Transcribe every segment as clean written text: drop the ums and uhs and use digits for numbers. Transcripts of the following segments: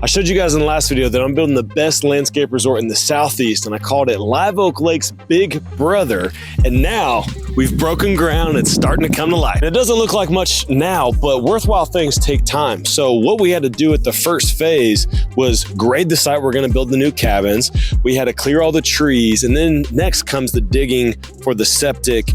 I showed you guys in the last video that I'm building the best landscape resort in the Southeast, and I called it Live Oak Lake's Big Brother. And now we've broken ground. It's starting to come to life. And it doesn't look like much now, but worthwhile things take time. So what we had to do at the first phase was grade the site we're going to build the new cabins. We had to clear all the trees, and then next comes the digging for the septic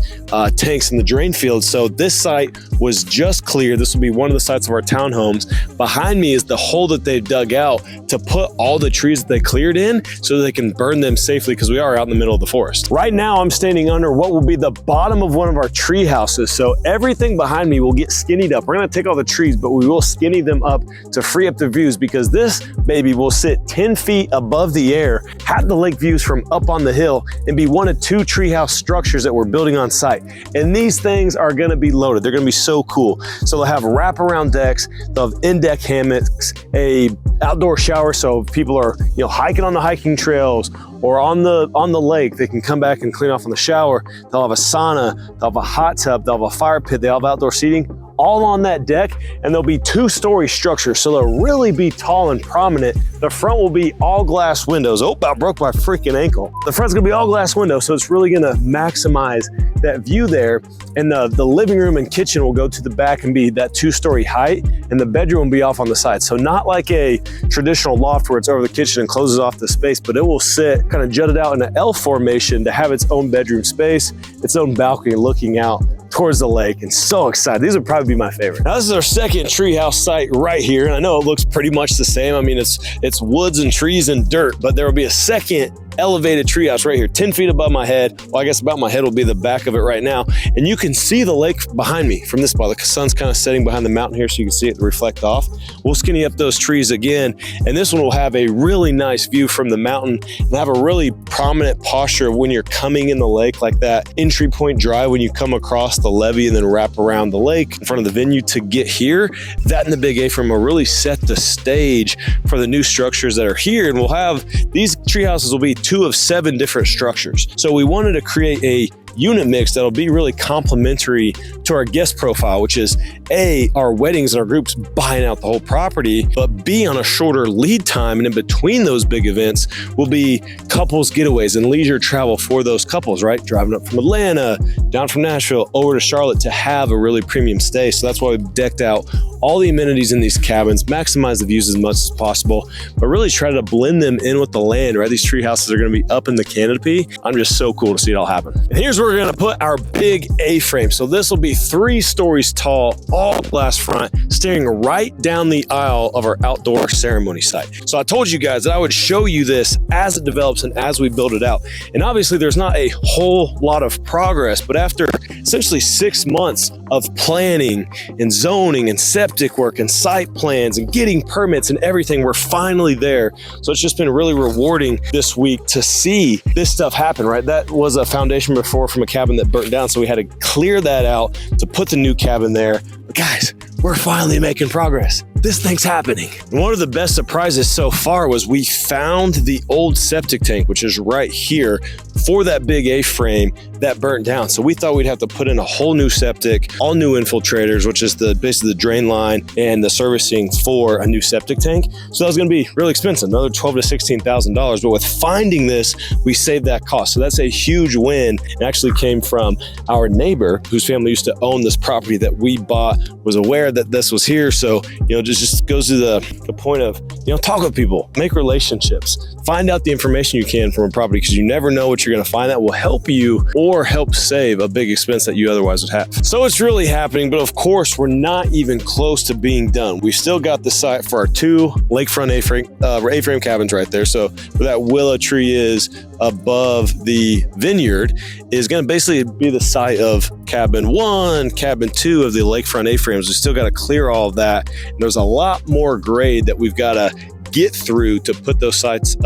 tanks and the drain field. So this site was just cleared. This will be one of the sites of our townhomes. Behind me is the hole that they dug out to put all the trees that they cleared in so they can burn them safely, because we are out in the middle of the forest. Right now I'm standing under what will be the bottom of one of our tree houses. So everything behind me will get skinnied up. We're gonna take all the trees, but we will skinny them up to free up the views, because this baby will sit 10 feet above the air, have the lake views from up on the hill, and be one of two treehouse structures that we're building on site. And these things are gonna be loaded. They're gonna be so cool. So they'll have wraparound decks, they'll have in-deck hammocks, a outdoor shower, so if people are hiking on the hiking trails or on the lake, they can come back and clean off on the shower. They'll have a sauna, they'll have a hot tub, they'll have a fire pit, they'll have outdoor seating, all on that deck. And there'll be two-story structures, so they'll really be tall and prominent. The front will be all glass windows. Oh, about broke my freaking ankle. The front's gonna be all glass windows, so it's really gonna maximize that view there. And the living room and kitchen will go to the back and be that two-story height, and the bedroom will be off on the side. So not like a traditional loft where it's over the kitchen and closes off the space, but it will sit kind of jutted out in an L formation to have its own bedroom space, its own balcony looking out towards the lake. And so excited. These would probably be my favorite. Now this is our second treehouse site right here, and I know it looks pretty much the same. I mean, it's woods and trees and dirt, but there will be a second elevated treehouse right here, 10 feet above my head. Well, I guess about my head will be the back of it right now. And you can see the lake behind me from this spot. The sun's kind of setting behind the mountain here, so you can see it reflect off. We'll skinny up those trees again, and this one will have a really nice view from the mountain and have a really prominent posture of when you're coming in the lake, like that entry point drive when you come across the levee and then wrap around the lake in front of the venue to get here. That and the big A-frame will really set the stage for the new structures that are here. And we'll have, these tree houses will be 2 of 7 different structures. So we wanted to create a unit mix that'll be really complementary to our guest profile, which is A, our weddings and our groups buying out the whole property, but B, on a shorter lead time. And in between those big events will be couples getaways and leisure travel for those couples, right? Driving up from Atlanta, down from Nashville, over to Charlotte to have a really premium stay. So that's why we've decked out all the amenities in these cabins, maximize the views as much as possible, but really try to blend them in with the land, right? These tree houses are gonna be up in the canopy. I'm just so cool to see it all happen. And here's where we're gonna put our big A-frame. So this will be 3 stories tall, all glass front, staring right down the aisle of our outdoor ceremony site. So I told you guys that I would show you this as it develops and as we build it out. And obviously there's not a whole lot of progress, but after essentially 6 months of planning and zoning and septic work and site plans and getting permits and everything, we're finally there. So it's just been really rewarding this week to see this stuff happen, right? That was a foundation before from a cabin that burnt down, so we had to clear that out to put the new cabin there. But guys, we're finally making progress. This thing's happening. And one of the best surprises so far was we found the old septic tank, which is right here, for that big A-frame that burnt down. So we thought we'd have to put in a whole new septic, all new infiltrators, which is basically the drain line and the servicing for a new septic tank. So that was gonna be really expensive, another $12,000 to $16,000. But with finding this, we saved that cost. So that's a huge win. It actually came from our neighbor whose family used to own this property that we bought, was aware that this was here. So, just goes to the point of, talk with people, make relationships, find out the information you can from a property, because you never know what you're going to find that will help you or help save a big expense that you otherwise would have. So it's really happening, but of course we're not even close to being done. We've still got the site for our 2 lakefront A-frame cabins right there. So where that willow tree is above the vineyard is going to basically be the site of cabin 1, cabin 2 of the lakefront A-frames. We still got to clear all of that. And there's a lot more grade that we've got to get through to put those sites,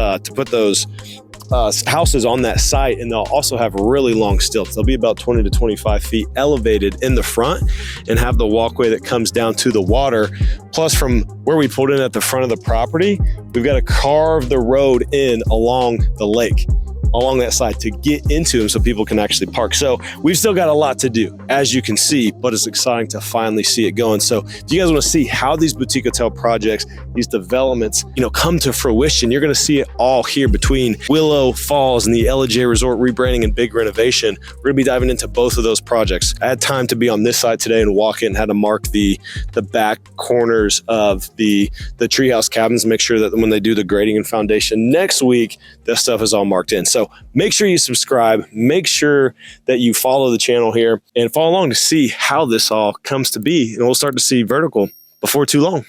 houses on that site. And they'll also have really long stilts. They'll be about 20 to 25 feet elevated in the front and have the walkway that comes down to the water. Plus, from where we pulled in at the front of the property, we've got to carve the road in along the lake. along that side to get into them so people can actually park. So we've still got a lot to do, as you can see, but it's exciting to finally see it going. So if you guys want to see how these boutique hotel projects, these developments, come to fruition, you're going to see it all here between Willow Falls and the LJ Resort rebranding and big renovation. We're going to be diving into both of those projects. I had time to be on this side today and walk in, had to mark the back corners of the treehouse cabins, make sure that when they do the grading and foundation next week, that stuff is all marked in. So make sure you subscribe, make sure that you follow the channel here and follow along to see how this all comes to be. And we'll start to see vertical before too long.